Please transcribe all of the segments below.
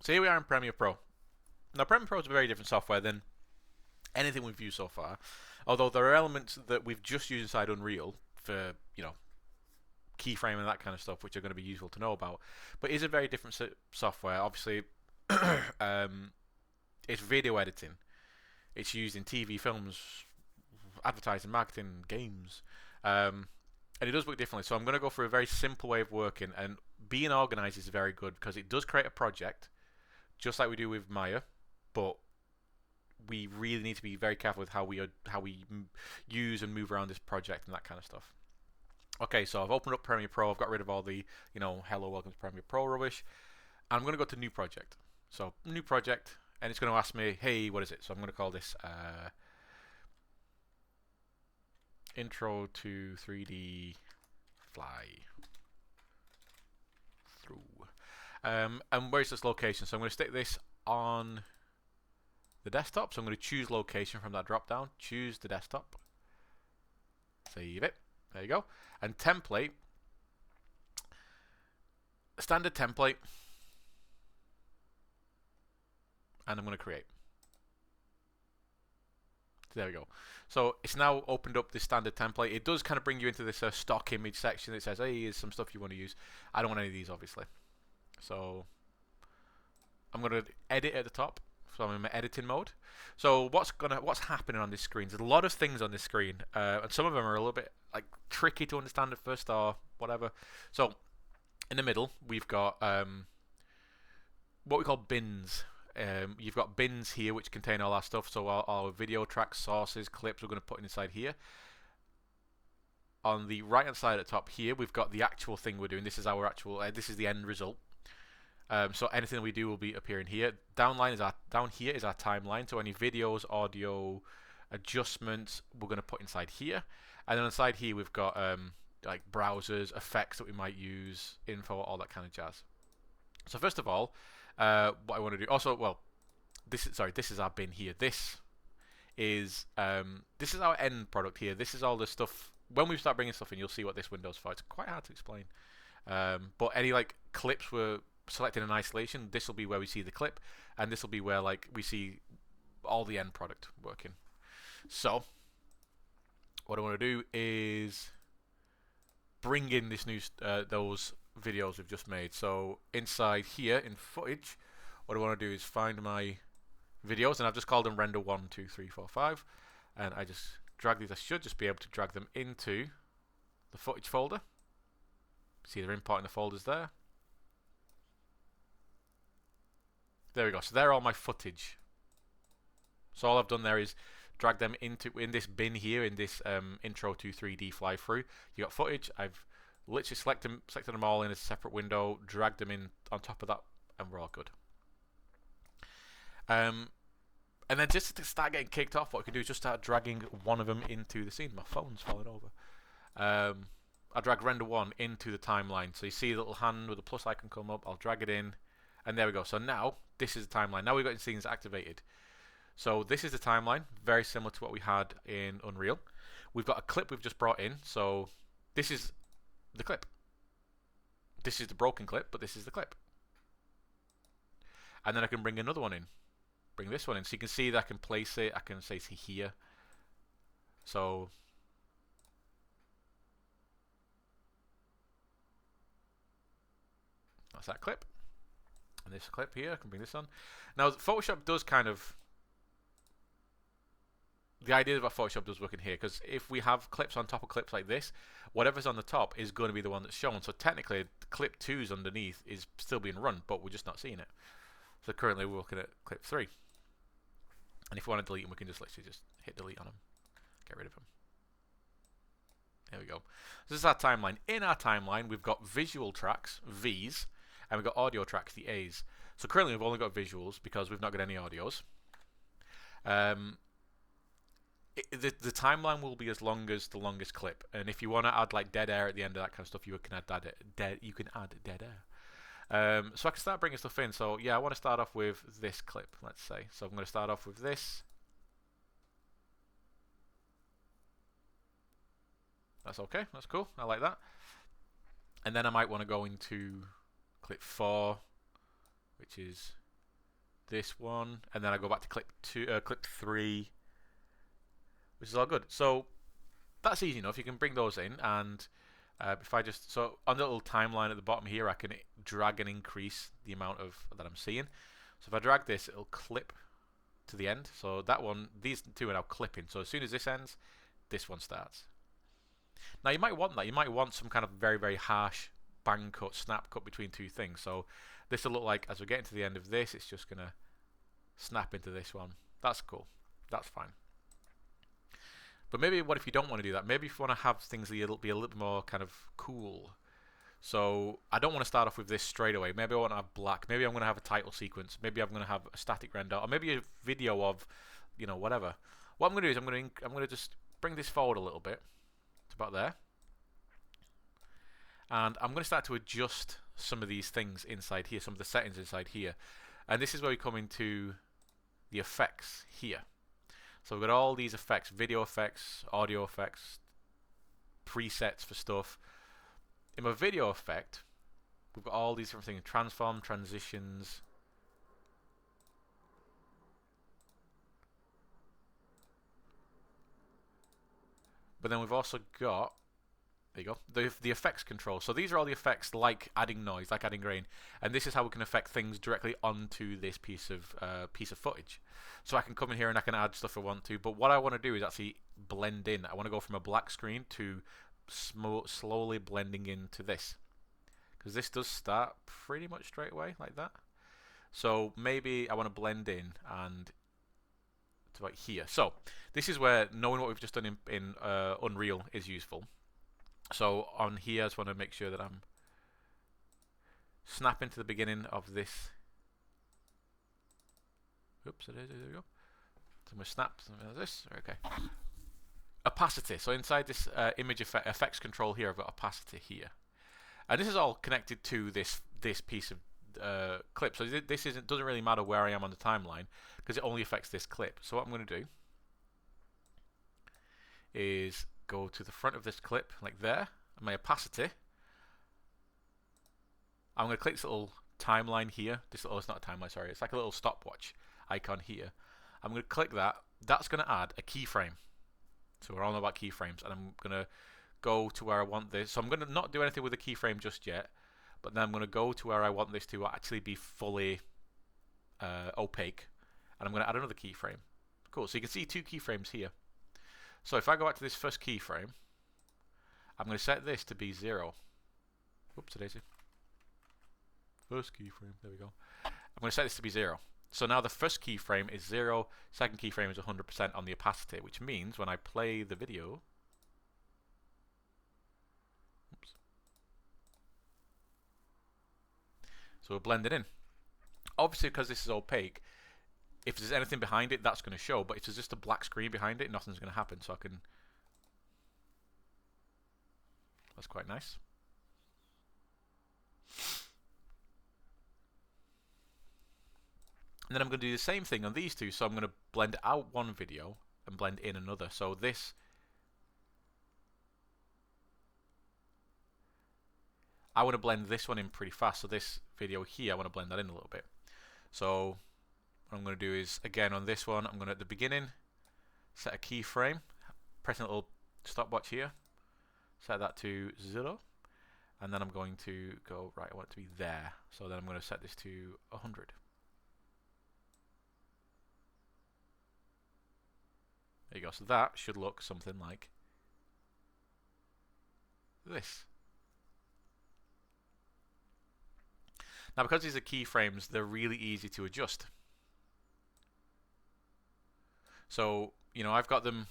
So here we are in Premiere Pro. Now Premiere Pro is a very different software than anything we've used so far. Although there are elements that we've just used inside Unreal for, keyframe and that kind of stuff, which are going to be useful to know about. But it is a very different software. Obviously, it's video editing. It's used in TV, films, advertising, marketing, games. And it does work differently. So I'm going to go through a very simple way of working. And being organized is very good because it does create a project, just like we do with Maya, but we really need to be very careful with how we use and move around this project and that kind of stuff. Okay, so I've opened up Premiere Pro. I've got rid of all the, hello, welcome to Premiere Pro rubbish. I'm going to go to New Project. So, New Project, and it's going to ask me, hey, what is it? So I'm going to call this Intro to 3D Fly Through. And where's this location? So I'm going to stick this on the desktop. So I'm going to choose location from that drop down. Choose the desktop. Save it. There you go. And template. Standard template. And I'm going to create. There we go. So it's now opened up this standard template. It does kind of bring you into this stock image section that says, hey, here's some stuff you want to use. I don't want any of these, obviously. So I'm going to edit at the top. So I'm in my editing mode. So what's happening on this screen? There's a lot of things on this screen, and some of them are a little bit tricky to understand at first or whatever. So in the middle, we've got what we call bins. You've got bins here which contain all our stuff. So our video tracks, sources, clips, we're going to put inside here. On the right hand side at the top here, we've got the actual thing we're doing. This is our actual. This is the end result. So anything we do will be appearing here. Down here is our timeline. So any videos, audio, adjustments, we're going to put inside here. And then inside here we've got browsers, effects that we might use, info, all that kind of jazz. So first of all, what I want to do. Also, this is our bin here. This is our end product here. This is all the stuff. When we start bringing stuff in, you'll see what this window's for. It's quite hard to explain. But any clips were selected in isolation. This will be where we see the clip, and this will be where we see all the end product working. So what I want to do is bring in this new those videos we've just made. So inside here in footage, what I want to do is find my videos, and I've just called them render 1, 2, 3, 4, 5, and I just drag these. I should just be able to drag them into the footage folder. See, they're importing the folders there. There we go. So they're all my footage. So all I've done there is drag them in this bin here, in this intro to 3D fly through. You got footage. I've literally selected them all in a separate window, dragged them in on top of that, and we're all good. And then just to start getting kicked off, what we can do is just start dragging one of them into the scene. My phone's falling over. I'll drag render 1 into the timeline. So you see the little hand with the plus icon come up. I'll drag it in, and there we go. So now this is the timeline. Now we've got scenes activated. So this is the timeline, very similar to what we had in Unreal. We've got a clip we've just brought in. So this is the clip. This is the broken clip, but this is the clip. And then I can bring another one in. Bring this one in. So you can see that I can place it. I can say it's here. So that's that clip. And this clip here, I can bring this on. Now Photoshop does kind of, the idea of what Photoshop does work in here, because if we have clips on top of clips like this, whatever's on the top is going to be the one that's shown. So technically, clip 2's underneath is still being run, but we're just not seeing it. So currently we're looking at clip 3. And if we want to delete them, we can just literally just hit delete on them. Get rid of them. There we go. So this is our timeline. In our timeline, we've got visual tracks, V's, and we've got audio tracks, the A's. So currently we've only got visuals because we've not got any audios. The timeline will be as long as the longest clip, and if you want to add dead air at the end of that kind of stuff, you can add dead air. So I can start bringing stuff in. So yeah, I want to start off with this clip, let's say. So I'm going to start off with this. That's okay. That's cool. I like that. And then I might want to go into clip 4, which is this one, and then I go back to clip 3, which is all good. So that's easy enough. You can bring those in, and if I just, so on the little timeline at the bottom here, I can drag and increase the amount of that I'm seeing. So if I drag this, it'll clip to the end. So that one, these two are now clipping. So as soon as this ends, this one starts. Now you might want that. You might want some kind of very, very harsh bang cut, snap cut between two things. So this will look like, as we're getting to the end of this, it's just going to snap into this one. That's cool. That's fine. But maybe what if you don't want to do that? Maybe if you want to have things be a little bit more kind of cool. So I don't want to start off with this straight away. Maybe I want to have black. Maybe I'm going to have a title sequence. Maybe I'm going to have a static render, or maybe a video of, you know, whatever. What I'm going to do is I'm going to just bring this forward a little bit. It's about there. And I'm going to start to adjust some of these things inside here, some of the settings inside here. And this is where we come into the effects here. So we've got all these effects, video effects, audio effects, presets for stuff. In my video effect, we've got all these different things, transform, transitions. But then we've also got, there you go, the effects control. So these are all the effects, like adding noise, like adding grain, and this is how we can affect things directly onto this piece of footage. So I can come in here and I can add stuff I want to, but what I want to do is actually blend in. I want to go from a black screen to slowly blending into this, because this does start pretty much straight away like that. So maybe I want to blend in, and it's about here. So this is where knowing what we've just done in Unreal is useful. So on here, I just want to make sure that I'm snapping to the beginning of this. Oops, there we go. So I'm going to snap this. Okay. Opacity. So inside this image effects control here, I've got opacity here, and this is all connected to this piece of clip. So this doesn't really matter where I am on the timeline, because it only affects this clip. So what I'm going to do is go to the front of this clip, like there, and my opacity. I'm going to click this little timeline here. This little, it's not a timeline, sorry. It's like a little stopwatch icon here. I'm going to click that. That's going to add a keyframe. So we're all know about keyframes, and I'm going to go to where I want this. So I'm going to not do anything with the keyframe just yet, but then I'm going to go to where I want this to actually be fully opaque, and I'm going to add another keyframe. Cool. So you can see two keyframes here. So if I go back to this first keyframe, I'm going to set this to be 0. Oops, daisy. First keyframe, there we go. I'm going to set this to be 0. So now the first keyframe is 0, second keyframe is 100% on the opacity, which means when I play the video, oops. So we're blending in. Obviously, because this is opaque, if there's anything behind it, that's going to show. But if there's just a black screen behind it, nothing's going to happen. So I can... That's quite nice. And then I'm going to do the same thing on these two. So I'm going to blend out one video and blend in another. So this... I want to blend this one in pretty fast. So this video here, I want to blend that in a little bit. So... what I'm going to do is, again, on this one, I'm going to, at the beginning, set a keyframe, pressing a little stopwatch here, set that to 0, and then I'm going to go, right, I want it to be there. So then I'm going to set this to 100. There you go. So that should look something like this. Now, because these are keyframes, they're really easy to adjust. So, you know, I've got them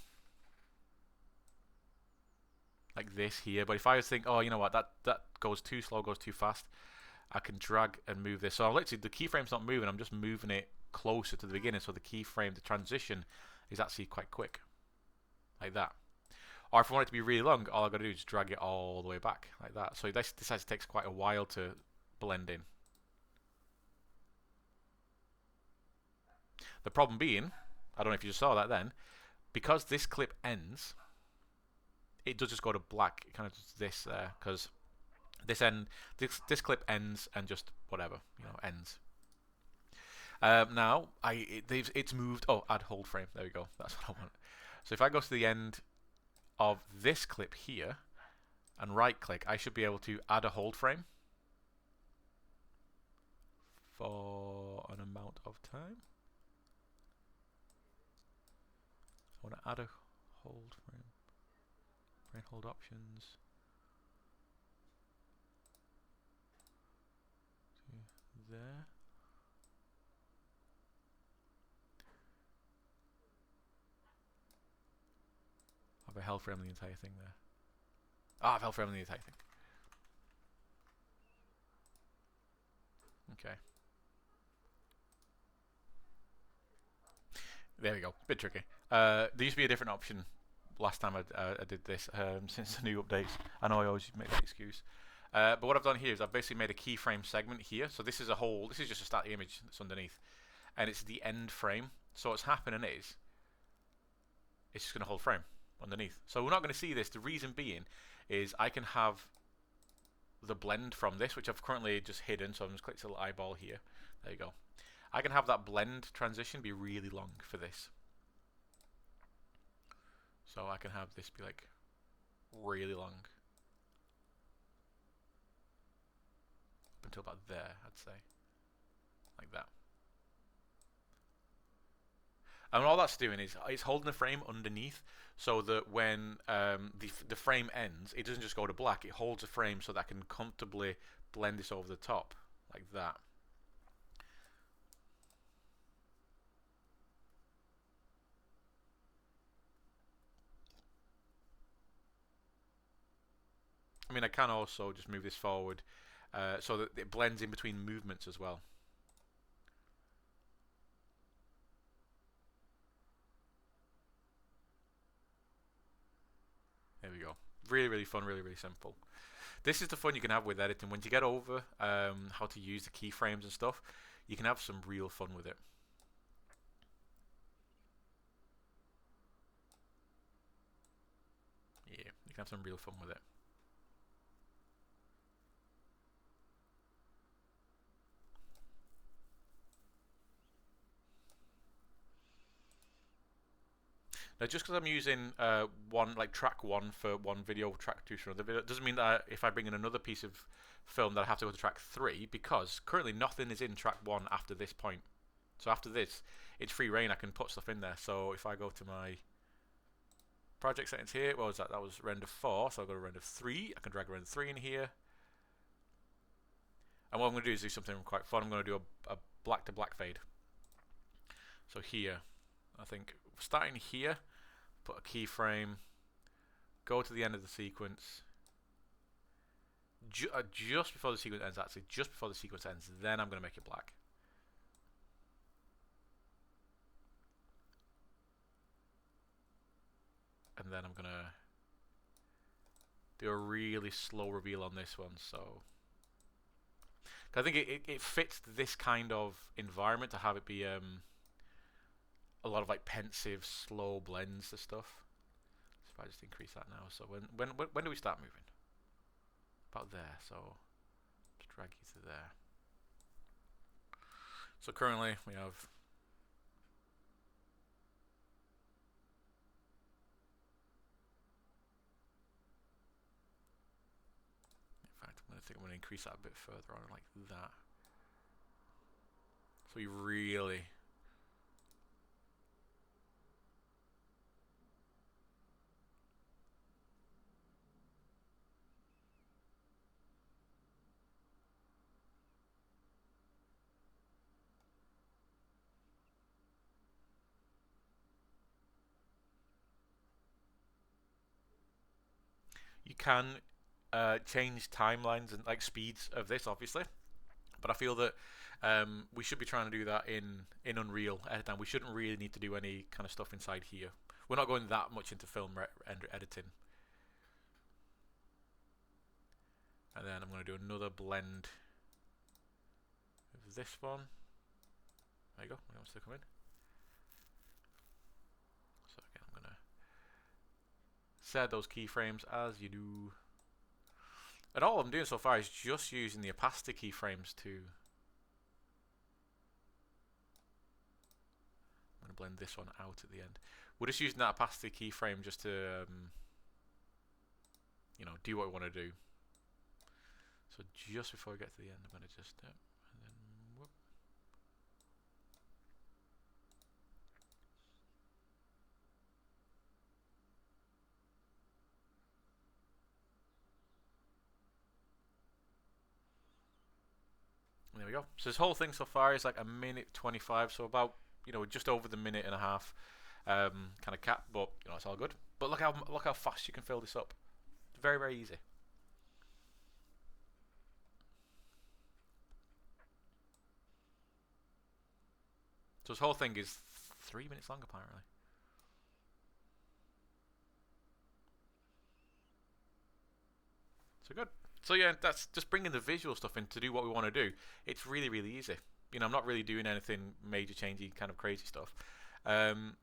like this here, but if I was think, oh, you know what, that goes too slow, goes too fast, I can drag and move this. So literally the keyframe's not moving, I'm just moving it closer to the beginning, so the keyframe, the transition is actually quite quick, like that. Or if I want it to be really long, all I've got to do is drag it all the way back, like that. So this actually takes quite a while to blend in. The problem being, I don't know if you just saw that then, because this clip ends, it does just go to black. It kind of does this there, because this clip ends and just whatever, you know, ends. Now it's moved. Oh, add hold frame. There we go. That's what I want. So if I go to the end of this clip here and right click, I should be able to add a hold frame for an amount of time. I want to add a hold frame. Frame hold options. There. I've held frame on the entire thing there. I've held frame on the entire thing. Okay. There we go. Bit tricky. There used to be a different option last time I did this since the new updates. I know I always make that excuse. But what I've done here is I've basically made a keyframe segment here. So this is a whole. This is just a static image that's underneath, and it's the end frame. So what's happening is it's just going to hold frame underneath. So we're not going to see this. The reason being is I can have the blend from this, which I've currently just hidden. So I'm just click a little eyeball here. There you go. I can have that blend transition be really long for this. So I can have this be like really long. Up until about there, I'd say. Like that. And all that's doing is it's holding the frame underneath so that when the frame ends, it doesn't just go to black. It holds the frame so that I can comfortably blend this over the top. Like that. I mean, I can also just move this forward so that it blends in between movements as well. There we go. Really, really fun, really, really simple. This is the fun you can have with editing. Once you get over how to use the keyframes and stuff, you can have some real fun with it. Yeah, you can have some real fun with it. Now, just because I'm using track one for one video, track two for another video, doesn't mean that if I bring in another piece of film that I have to go to track three, because currently nothing is in track one after this point. So after this, it's free reign. I can put stuff in there. So if I go to my project settings here, what was that? That was render 4, so I'll go to render 3. I can drag render 3 in here. And what I'm going to do is do something quite fun. I'm going to do a black to black fade. So here, I think starting here, put a keyframe, go to the end of the sequence, just before the sequence ends, actually, just before the sequence ends, then I'm going to make it black. And then I'm going to do a really slow reveal on this one. So I think it fits this kind of environment to have it be a lot of like pensive, slow blends and stuff. So if I just increase that now, so when do we start moving? About there. So just drag you to there. So currently we have I think I'm going to increase that a bit further on, like that. So you really you can change timelines and like speeds of this, obviously, but I feel that we should be trying to do that in Unreal anytime. We shouldn't really need to do any kind of stuff inside here. We're not going that much into film editing. And then I'm going to do another blend of this one. There you go. It wants to come in. So again, I'm going to set those keyframes as you do. And all I'm doing so far is just using the opacity keyframes to to blend this one out at the end. We're just using that opacity keyframe just to, you know, do what we want to do. So just before we get to the end, I'm going to just, and then, whoop. And there we go. So this whole thing so far is like a minute 25, so about, you know, just over the minute and a half kind of cap, but you know, it's all good. But look how fast you can fill this up. It's very, very easy. So this whole thing is 3 minutes long apparently. So good. So yeah, that's just bringing the visual stuff in to do what we want to do. It's really, really easy. You know, I'm not really doing anything major changey kind of crazy stuff. I'm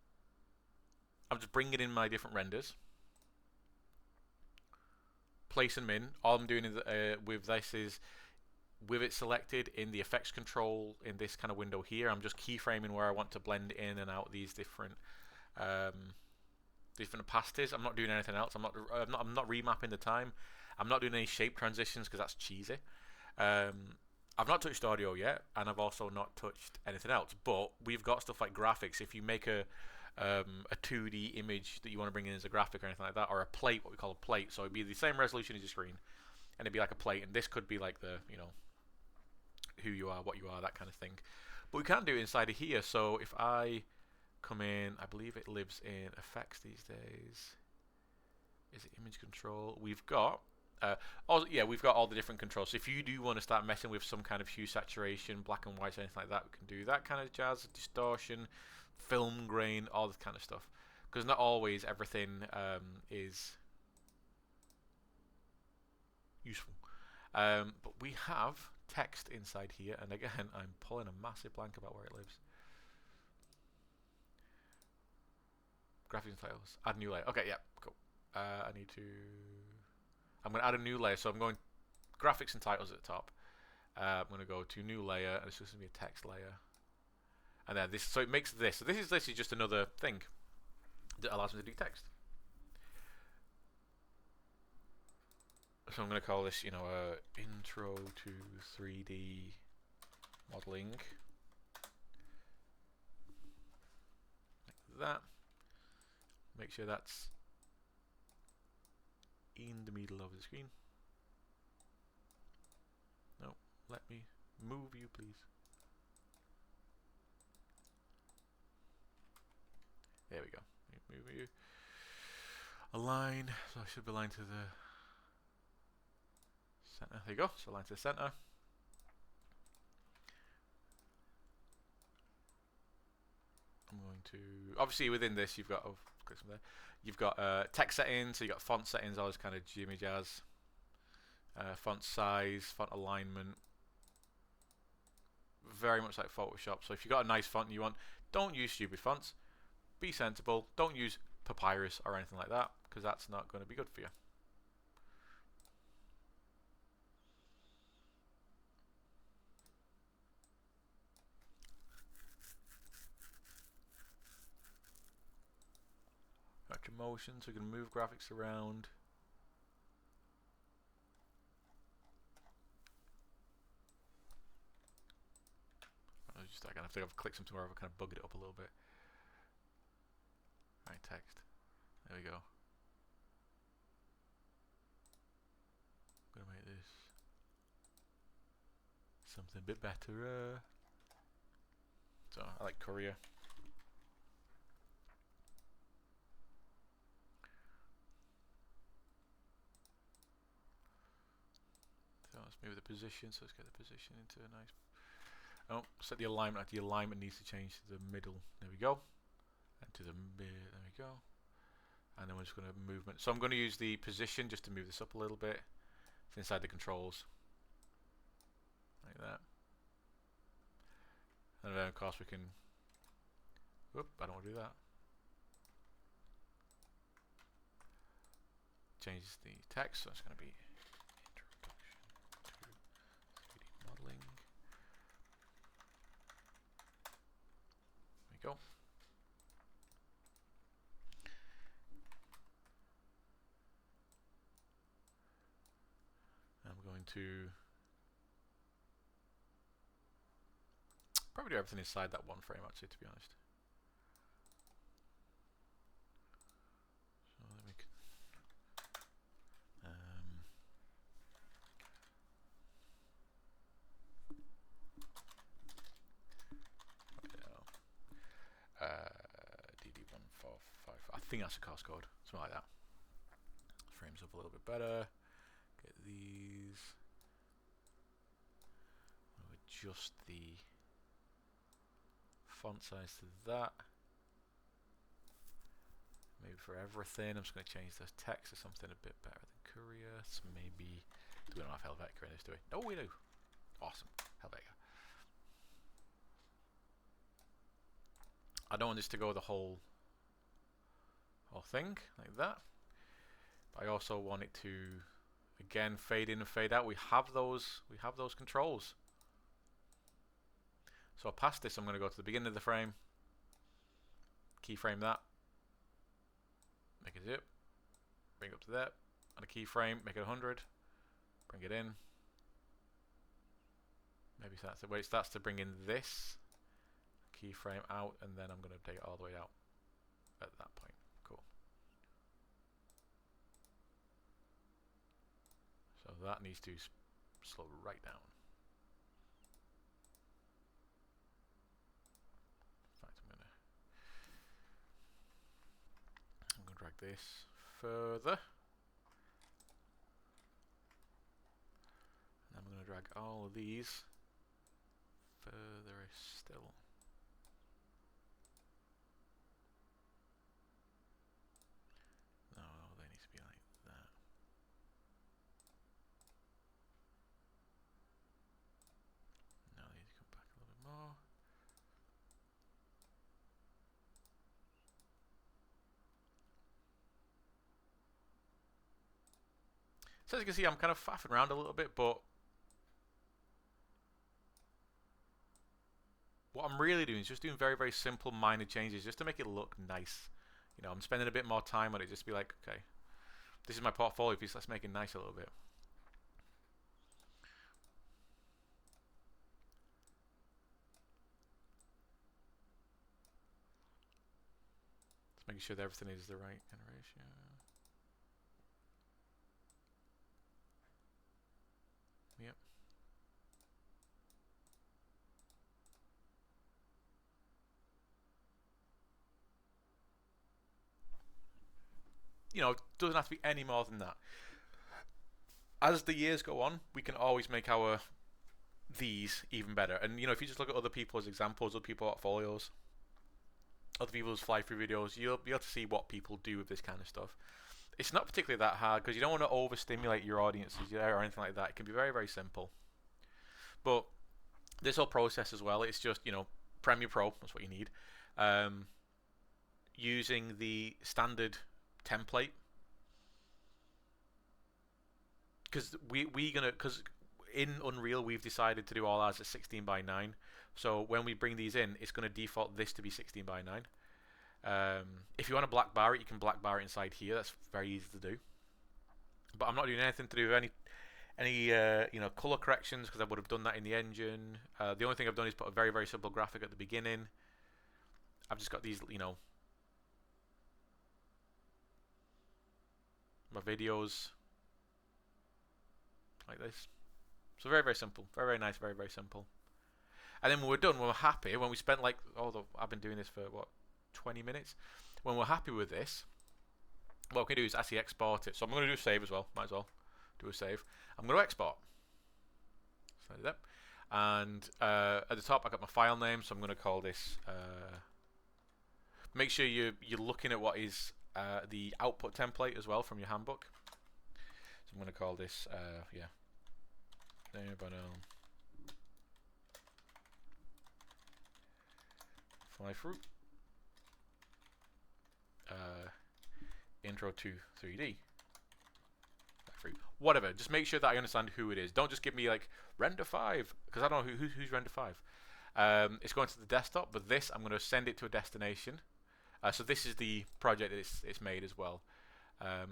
just bringing in my different renders, placing them in. All I'm doing is, with this is, with it selected in the effects control in this kind of window here, I'm just keyframing where I want to blend in and out these different opacities. I'm not doing anything else. I'm not remapping the time. I'm not doing any shape transitions because that's cheesy. I've not touched audio yet, and I've also not touched anything else. But we've got stuff like graphics. If you make a 2D image that you want to bring in as a graphic or anything like that, or a plate, what we call a plate, so it'd be the same resolution as your screen, and it'd be like a plate, and this could be like the, you know, who you are, what you are, that kind of thing. But we can do it inside of here. So if I come in, I believe it lives in effects these days. Is it image control? We've got we've got all the different controls. So if you do want to start messing with some kind of hue saturation, black and white, anything like that, we can do that kind of jazz, distortion, film grain, all this kind of stuff. Because not always everything is useful. But we have text inside here, and again, I'm pulling a massive blank about where it lives. Graphics and titles. Add new layer. Okay, yeah, cool. I'm going to add a new layer, so I'm going graphics and titles at the top. I'm going to go to new layer, and it's just going to be a text layer. And then this, so it makes this. So this is just another thing that allows me to do text. So I'm going to call this, you know, intro to 3D modeling. Like that. Make sure that's in the middle of the screen. No, let me move you, please. There we go. Move you. Align. So I should be aligned to the center. There you go. So align to the center. I'm going to, obviously within this you've got, click from there. You've got text settings, so you've got font settings, all this kind of jimmy jazz. Font size, font alignment. Very much like Photoshop. So if you've got a nice font you want, don't use stupid fonts. Be sensible. Don't use Papyrus or anything like that, because that's not going to be good for you. Motion, so we can move graphics around. I think I've clicked something where I've kind of bugged it up a little bit. Right, text. There we go. I'm gonna make this something a bit better. So I like Korea. Let's move the position, so let's get the position into a nice... Oh, set the alignment. The alignment needs to change to the middle. There we go. And to the mid, there we go. And then we're just going to movement. So I'm going to use the position just to move this up a little bit. It's inside the controls. Like that. And then of course we can... Whoop, I don't want to do that. Change the text, so it's going to be... Go. going to probably do everything inside that one frame, actually, to be honest. So let me DD1455. I think that's a course code, something like that. Frames up a little bit better. Get these. Adjust the font size to that. Maybe for everything, I'm just going to change the text to something a bit better than Courier. So maybe, do we not have Helvetica in this, do we? No, we do. Awesome, Helvetica. I don't want this to go the whole thing like that. But I also want it to, again, fade in and fade out. We have those controls. So past this, I'm going to go to the beginning of the frame, keyframe that, make it zip, bring it up to that, and a keyframe, make it 100, bring it in. Maybe that's the way it starts to bring in this keyframe out, and then I'm going to take it all the way out at that point. Cool. So that needs to slow right down. Drag this further, and I'm going to drag all of these further still. No, they need to be like that. Now they need to come back a little bit more. So as you can see, I'm kind of faffing around a little bit, but what I'm really doing is just doing very, very simple minor changes just to make it look nice. You know, I'm spending a bit more time on it just to be like, okay, this is my portfolio piece, let's make it nice a little bit. Just making sure that everything is the right kind of ratio. Yep. You know, it doesn't have to be any more than that. As the years go on, we can always make these even better. And you know, if you just look at other people's examples, other people's portfolios, other people's fly-through videos, you'll be able to see what people do with this kind of stuff. It's not particularly that hard because you don't want to overstimulate your audiences or anything like that. It can be very, very simple. But this whole process as well, it's just, you know, Premiere Pro, that's what you need. Using the standard template. Because because in Unreal we've decided to do all ours at 16 by 9. So when we bring these in, it's going to default this to be 16 by 9. If you want to black bar it, you can black bar it inside here. That's very easy to do. But I'm not doing anything to do with any you know, color corrections because I would have done that in the engine. The only thing I've done is put a very, very simple graphic at the beginning. I've just got these, you know, my videos like this. So very, very simple, very, very nice, very, very simple. And then when we're done, when we're happy, when we spent like, I've been doing this for what, 20 minutes. When we're happy with this, what we can do is actually export it. So I'm going to do a save as well. Might as well do a save. I'm going to export. Slide it up. And at the top, I got my file name. So I'm going to call this. Make sure you're looking at what is the output template as well from your handbook. So I'm going to call this yeah. Flythrough. Intro to 3D. Whatever. Just make sure that I understand who it is. Don't just give me like render 5 because I don't know who's render 5. It's going to the desktop, but this I'm going to send it to a destination. So this is the project that it's made as well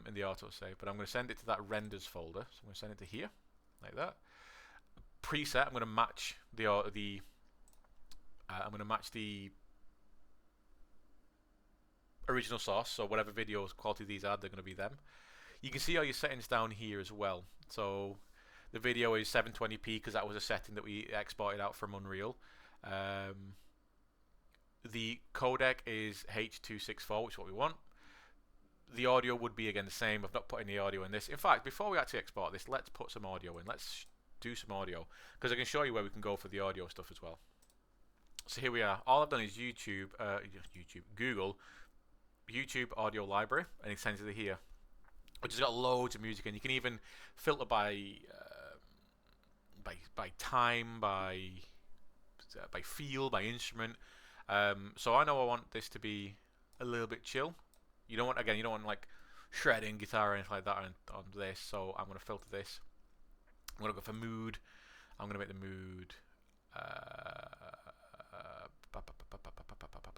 in the autosave. But I'm going to send it to that renders folder. So I'm going to send it to here. like that. Preset, I'm going to match the original source, so whatever video quality these are, they're going to be them. You can see all your settings down here as well. So the video is 720p because that was a setting that we exported out from Unreal. The codec is H.264, which is what we want. The audio would be again the same. I've not put any audio in this. In fact, before we actually export this, let's put some audio in. Let's do some audio because I can show you where we can go for the audio stuff as well. So here we are. All I've done is Google YouTube audio library, and it sends it here, which has got loads of music, and you can even filter by time, by feel, by instrument. So I know I want this to be a little bit chill. You don't want like shredding guitar or anything like that on this. So I'm going to filter this. I'm going to go for mood. I'm going to make the mood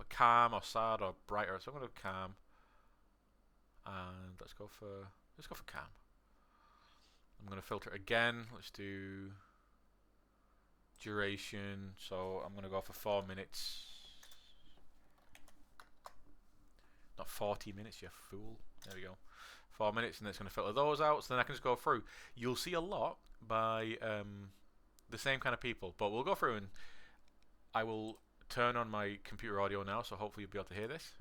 calm or sad or brighter. So I'm going to go calm. And let's go for calm. I'm going to filter it again. Let's do duration. So I'm going to go for 4 minutes. Not 40 minutes, you fool. There we go. 4 minutes, and it's going to filter those out. So then I can just go through. You'll see a lot by the same kind of people, but we'll go through, and I will turn on my computer audio now, so hopefully you'll be able to hear this.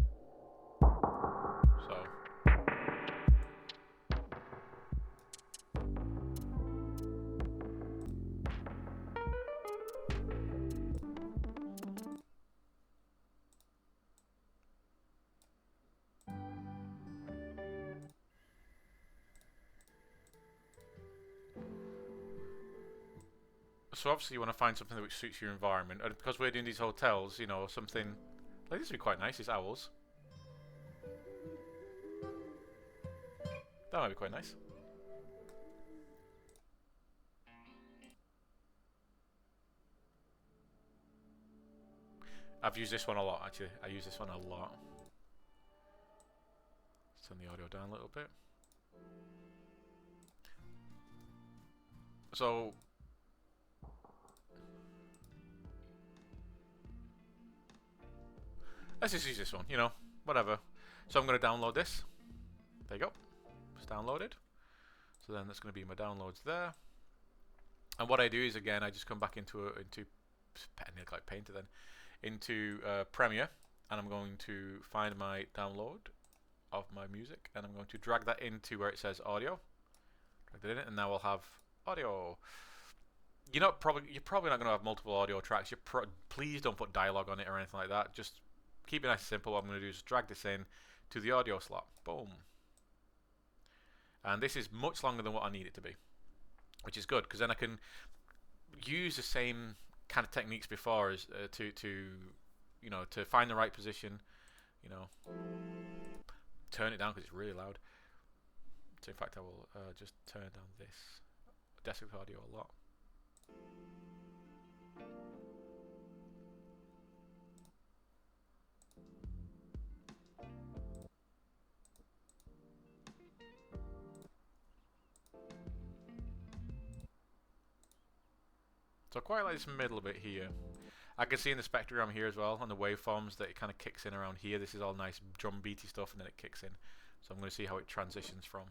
So obviously you want to find something that suits your environment, and because we're doing these hotels, you know, something like this would be quite nice. These owls, that might be quite nice. I've used this one a lot, actually. I use this one a lot. Let's turn the audio down a little bit. So let's just use this one, you know, whatever. So I'm going to download this. There you go. It's downloaded. So then that's going to be my downloads there. And what I do is, again, I just come back into Painter then, into Premiere, and I'm going to find my download of my music, and I'm going to drag that into where it says audio. Drag that in it, and now we'll have audio. You're probably not going to have multiple audio tracks. Please don't put dialogue on it or anything like that. Just keep it nice and simple. What I'm going to do is drag this in to the audio slot. Boom. And this is much longer than what I need it to be, which is good because then I can use the same kind of techniques before as to find the right position. You know, turn it down because it's really loud. So in fact, I will just turn down this desktop audio a lot. So I quite like this middle bit here. I can see in the spectrogram here as well, on the waveforms, that it kind of kicks in around here. This is all nice drum beaty stuff, and then it kicks in. So I'm going to see how it transitions from.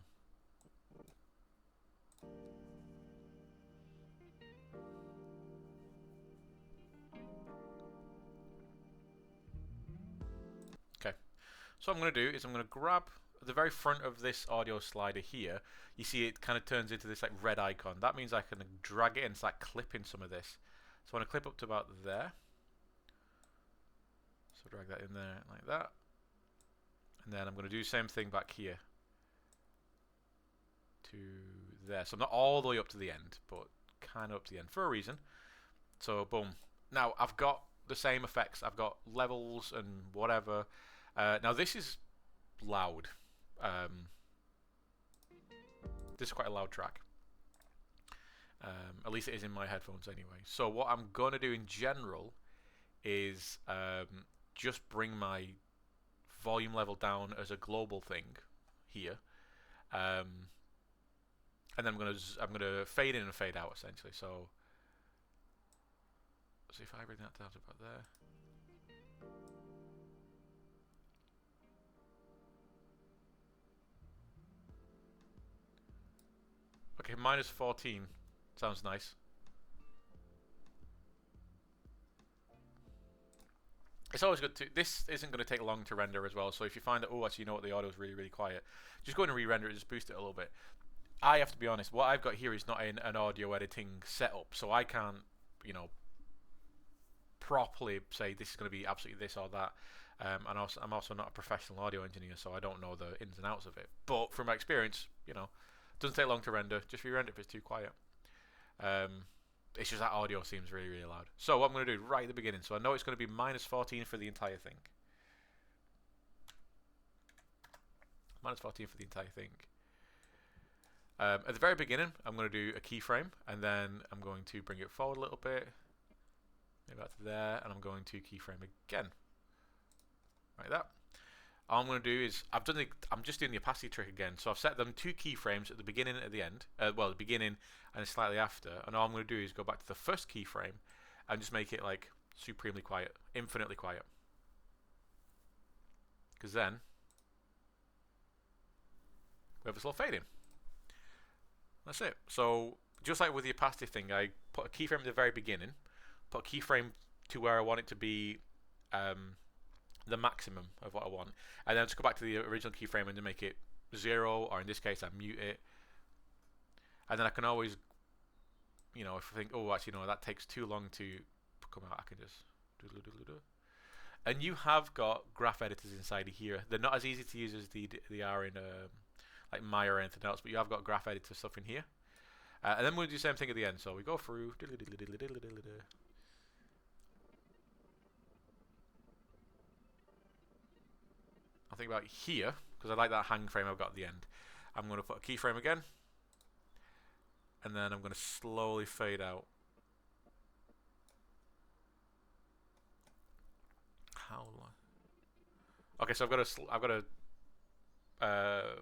Okay. So what I'm going to do is I'm going to grab the very front of this audio slider here. You see it kind of turns into this like red icon. That means I can drag it and start clipping some of this. So I want to clip up to about there. So drag that in there like that. And then I'm going to do the same thing back here to there. So I'm not all the way up to the end, but kind of up to the end for a reason. So boom. Now I've got the same effects. I've got levels and whatever. Now this is loud. This is quite a loud track. At least it is in my headphones anyway. So what I'm going to do in general is just bring my volume level down as a global thing here. and then I'm gonna fade in and fade out essentially. So let's see if I bring that down to about there. Okay, minus 14 sounds nice. It's always good to. This isn't going to take long to render as well. So if you find that, oh, actually, you know what, the audio is really, really quiet, just go in and re-render it, just boost it a little bit. I have to be honest. What I've got here is not an audio editing setup, so I can't, you know, properly say this is going to be absolutely this or that. And also, I'm also not a professional audio engineer, so I don't know the ins and outs of it. But from my experience, you know, it doesn't take long to render. Just re-render if it's too quiet. It's just that audio seems really, really loud. So what I'm going to do right at the beginning, so I know it's going to be minus 14 for the entire thing. Minus 14 for the entire thing. At the very beginning, I'm going to do a keyframe, and then I'm going to bring it forward a little bit. Maybe back to there, and I'm going to keyframe again. Like that. All I'm going to do is, I'm just doing the opacity trick again. So I've set them 2 keyframes at the beginning and at the end. Well, the beginning and slightly after. And all I'm going to do is go back to the first keyframe and just make it like supremely quiet, infinitely quiet. Because then we have a slow fade in. That's it. So just like with the opacity thing, I put a keyframe at the very beginning, put a keyframe to where I want it to be. The maximum of what I want, and then just go back to the original keyframe and to make it 0, or in this case I mute it, and then I can always, you know, if I think, oh, actually no, that takes too long to come out, I can just do. And you have got graph editors inside of here. They're not as easy to use as they are in like Maya or anything else, but you have got graph editor stuff in here, and then we'll do the same thing at the end. So we go through. I think about here, because I like that hang frame I've got at the end. I'm going to put a keyframe again, and then I'm going to slowly fade out. How long? Okay, so I've got to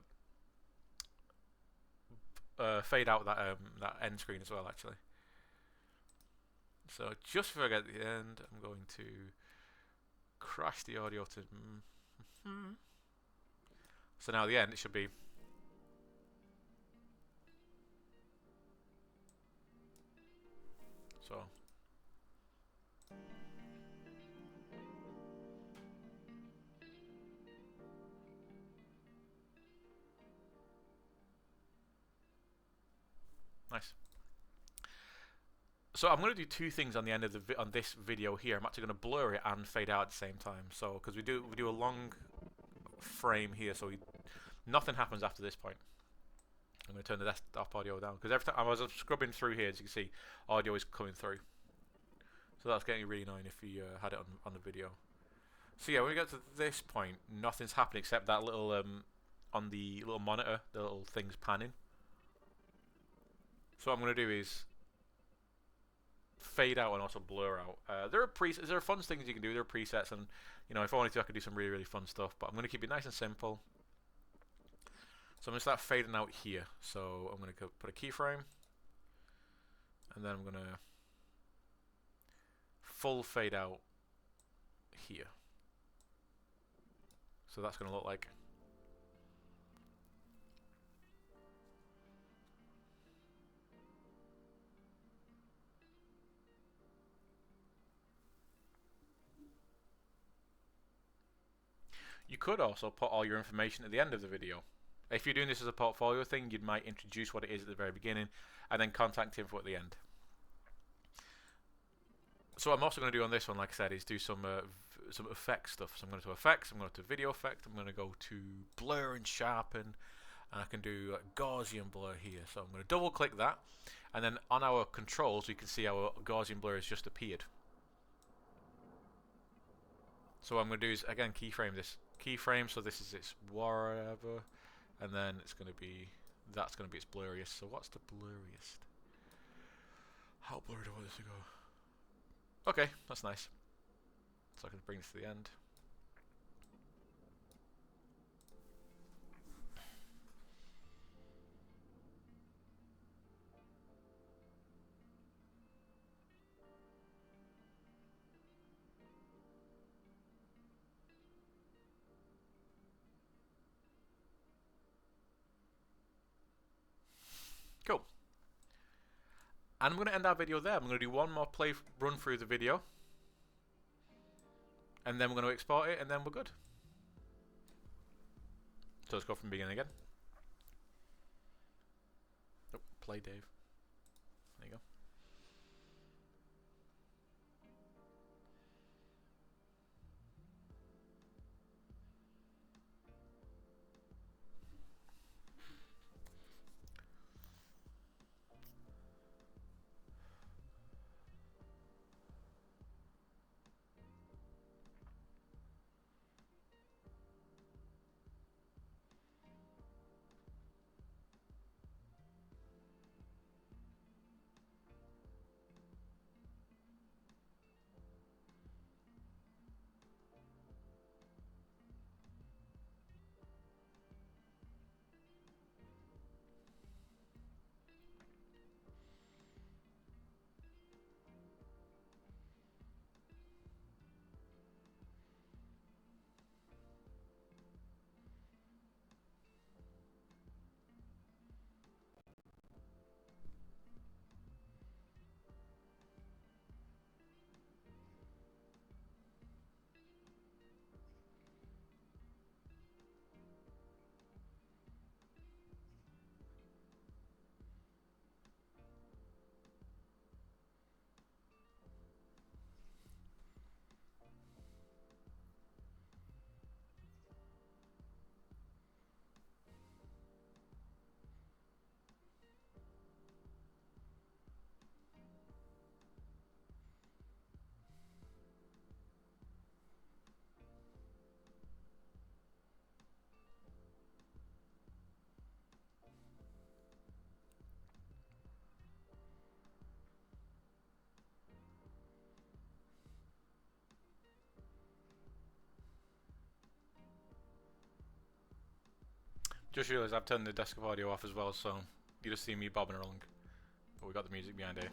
fade out that end screen as well, actually. So just before I get to the end, I'm going to crash the audio to. So now at the end it should be. So. Nice. So I'm going to do 2 things on the end of on this video here. I'm actually going to blur it and fade out at the same time. So because we do a long frame here, so nothing happens after this point. I'm going to turn the desktop audio down because every time I was scrubbing through here, as you can see, audio is coming through. So that's getting really annoying if you had it on the video. So yeah, when we get to this point, nothing's happening except that little on the little monitor, the little thing's panning. So what I'm going to do is fade out and also blur out. There are fun things you can do. There are presets, and you know, if I wanted to, I could do some really, really fun stuff. But I'm going to keep it nice and simple. So I'm going to start fading out here. So I'm going to put a keyframe, and then I'm going to full fade out here. So that's going to look like. You could also put all your information at the end of the video. If you're doing this as a portfolio thing, you might introduce what it is at the very beginning and then contact info at the end. So what I'm also going to do on this one, like I said, is do some effect stuff. So I'm going to effects, I'm going to video effect, I'm going to go to blur and sharpen, and I can do Gaussian blur here. So I'm going to double click that, and then on our controls you can see our Gaussian blur has just appeared. So what I'm going to do is again keyframe this. Keyframe, so this is its whatever, and then it's going to be, that's going to be its blurriest. So what's the blurriest? How blurry do I want this to go? Okay, that's nice. So I can bring this to the end. And I'm going to end our video there. I'm going to do one more run through the video. And then we're going to export it, and then we're good. So let's go from the beginning again. Oh, play Dave. There you go. Just realised I've turned the desktop audio off as well, so you just see me bobbing along. But we got the music behind here.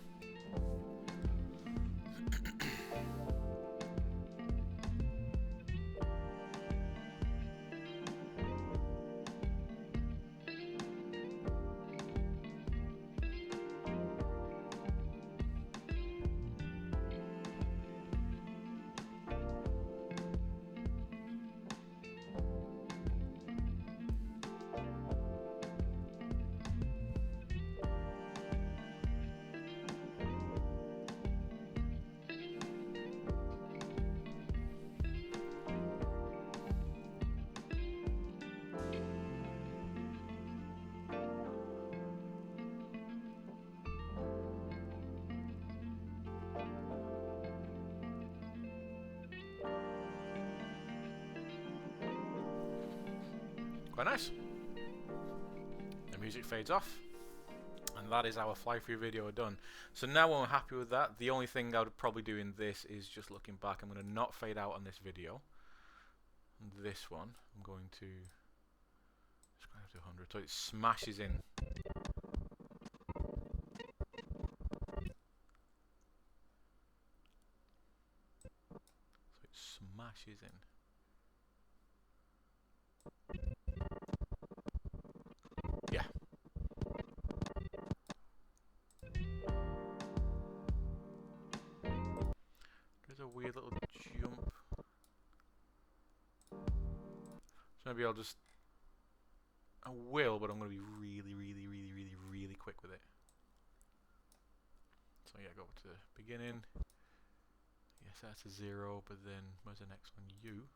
Quite nice. The music fades off, and that is our fly-through video done. So now when we're happy with that, the only thing I would probably do in this is just looking back. I'm going to not fade out on this video. And this one, I'm going to describe to 100, so it smashes in. So it smashes in. Yeah. There's a weird little jump. So maybe I'll just... I will, but I'm going to be really quick with it. So yeah, go to the beginning. Yes, that's a 0, but then where's the next one? U.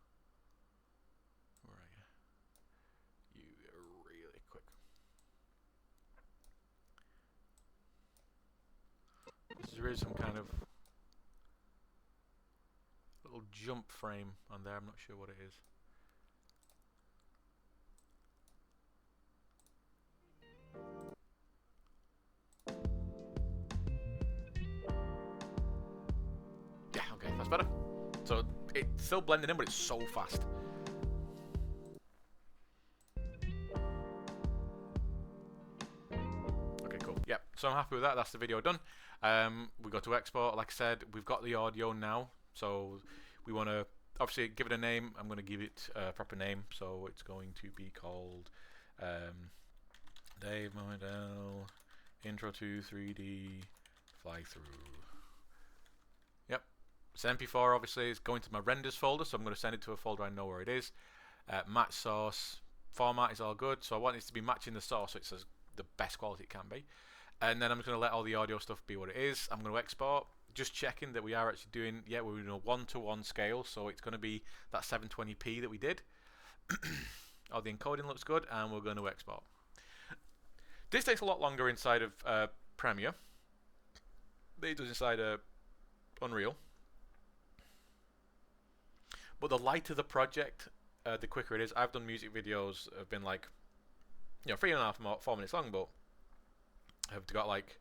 Where are you? You are really quick. There is some kind of little jump frame on there. I'm not sure what it is. Yeah, okay, that's better. So it's still blending in, but it's so fast. Okay, cool. Yep, so I'm happy with that. That's the video done. We got to export. Like I said, we've got the audio now. So we want to obviously give it a name. I'm going to give it a proper name. So it's going to be called Dave Model Intro to 3D Flythrough. Yep. It's MP4 obviously. It's going to my renders folder, so I'm going to send it to a folder I know where it is. Match source. Format is all good, so I want it to be matching the source so it's the best quality it can be. And then I'm just going to let all the audio stuff be what it is. I'm going to export, just checking that we are actually doing, yeah, we're in a 1:1 scale, so it's going to be that 720p that we did. All the encoding looks good, and we're going to export. This takes a lot longer inside of Premiere than it does inside Unreal. But the lighter the project, the quicker it is. I've done music videos that have been like, 3.5 4 minutes long, but have got like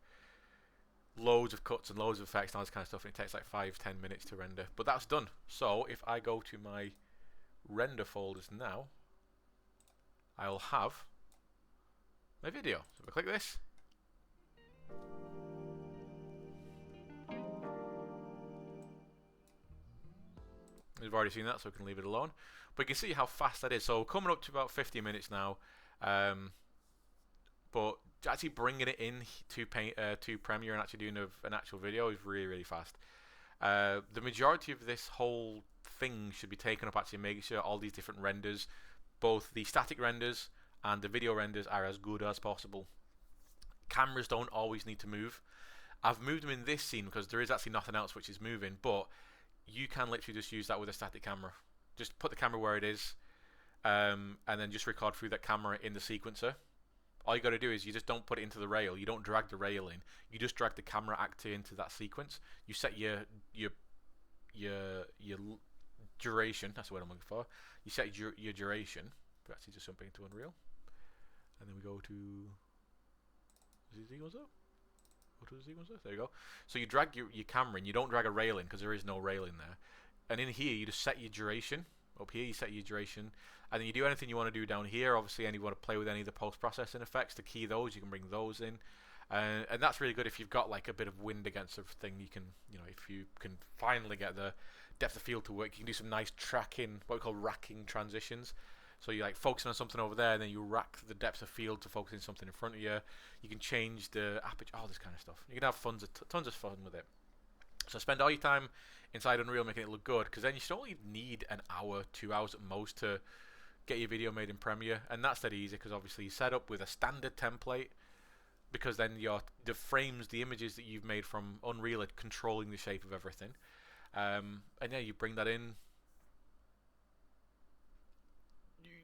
loads of cuts and loads of effects and all this kind of stuff, and it takes like 5-10 minutes to render. But that's done. So if I go to my render folders now, I'll have my video. So if I click this, we've already seen that, so we can leave it alone. But you can see how fast that is. So coming up to about 50 minutes now. But actually bringing it in to Premiere and actually doing an actual video is really, really fast. The majority of this whole thing should be taken up actually making sure all these different renders, both the static renders and the video renders, are as good as possible. Cameras don't always need to move. I've moved them in this scene because there is actually nothing else which is moving, but you can literally just use that with a static camera. Just put the camera where it is, and then just record through that camera in the sequencer. All you got to do is you just don't put it into the rail. You don't drag the rail in. You just drag the camera actor into that sequence. You set your duration. That's the word I'm looking for. You set your duration. But actually, just jump into Unreal, and then we go to sequencer. Go to the sequencer. There you go. So you drag your camera in. You don't drag a rail in because there is no rail in there. And in here, you just set your duration. Up here, you set your duration. And then you do anything you want to do down here. Obviously, you want to play with any of the post-processing effects to key those, you can bring those in. And that's really good if you've got like a bit of wind against everything. You can, if you can finally get the depth of field to work, you can do some nice tracking, what we call racking transitions. So you like focusing on something over there, and then you rack the depth of field to focus on something in front of you. You can change the aperture, all this kind of stuff. You can have tons of fun with it. So spend all your time inside Unreal making it look good, because then you should only need an hour, 2 hours at most to get your video made in Premiere, and that's that easy because obviously you set up with a standard template, because then the frames, the images that you've made from Unreal are controlling the shape of everything, and yeah, you bring that in.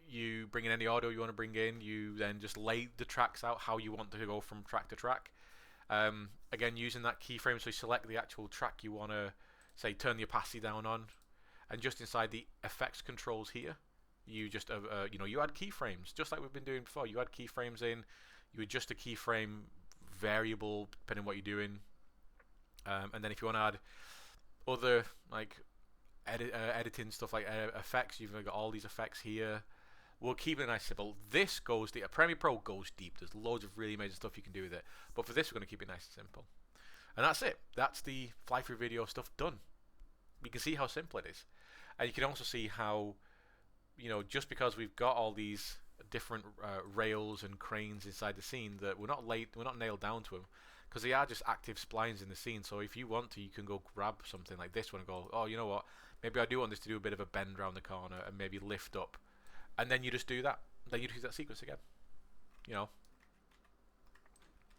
You bring in any audio you want to bring in. You then just lay the tracks out how you want to go from track to track. Again, using that keyframe, so you select the actual track you want to, say, turn the opacity down on, and just inside the effects controls here, you just you add keyframes just like we've been doing before. You add keyframes in, you adjust the keyframe variable depending on what you're doing, and then if you want to add other like editing stuff like effects, you've got all these effects here. We'll keep it nice and simple. This goes deep. Premiere Pro goes deep. There's loads of really amazing stuff you can do with it. But for this, we're going to keep it nice and simple. And that's it. That's the Flythrough video stuff done. You can see how simple it is. And you can also see how, just because we've got all these different rails and cranes inside the scene, that we're not nailed down to them, because they are just active splines in the scene. So if you want to, you can go grab something like this one and go, oh, you know what? Maybe I do want this to do a bit of a bend around the corner and maybe lift up. And then you just do that. Then you do that sequence again.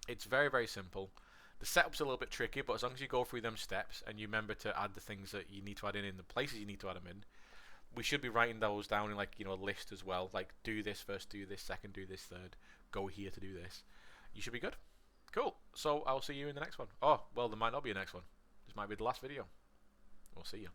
It's very, very simple. The setup's a little bit tricky, but as long as you go through them steps and you remember to add the things that you need to add in the places you need to add them in, we should be writing those down in a list as well. Like, do this first, do this second, do this third, go here to do this. You should be good. Cool. So I'll see you in the next one. Oh, well, there might not be a next one. This might be the last video. We'll see you.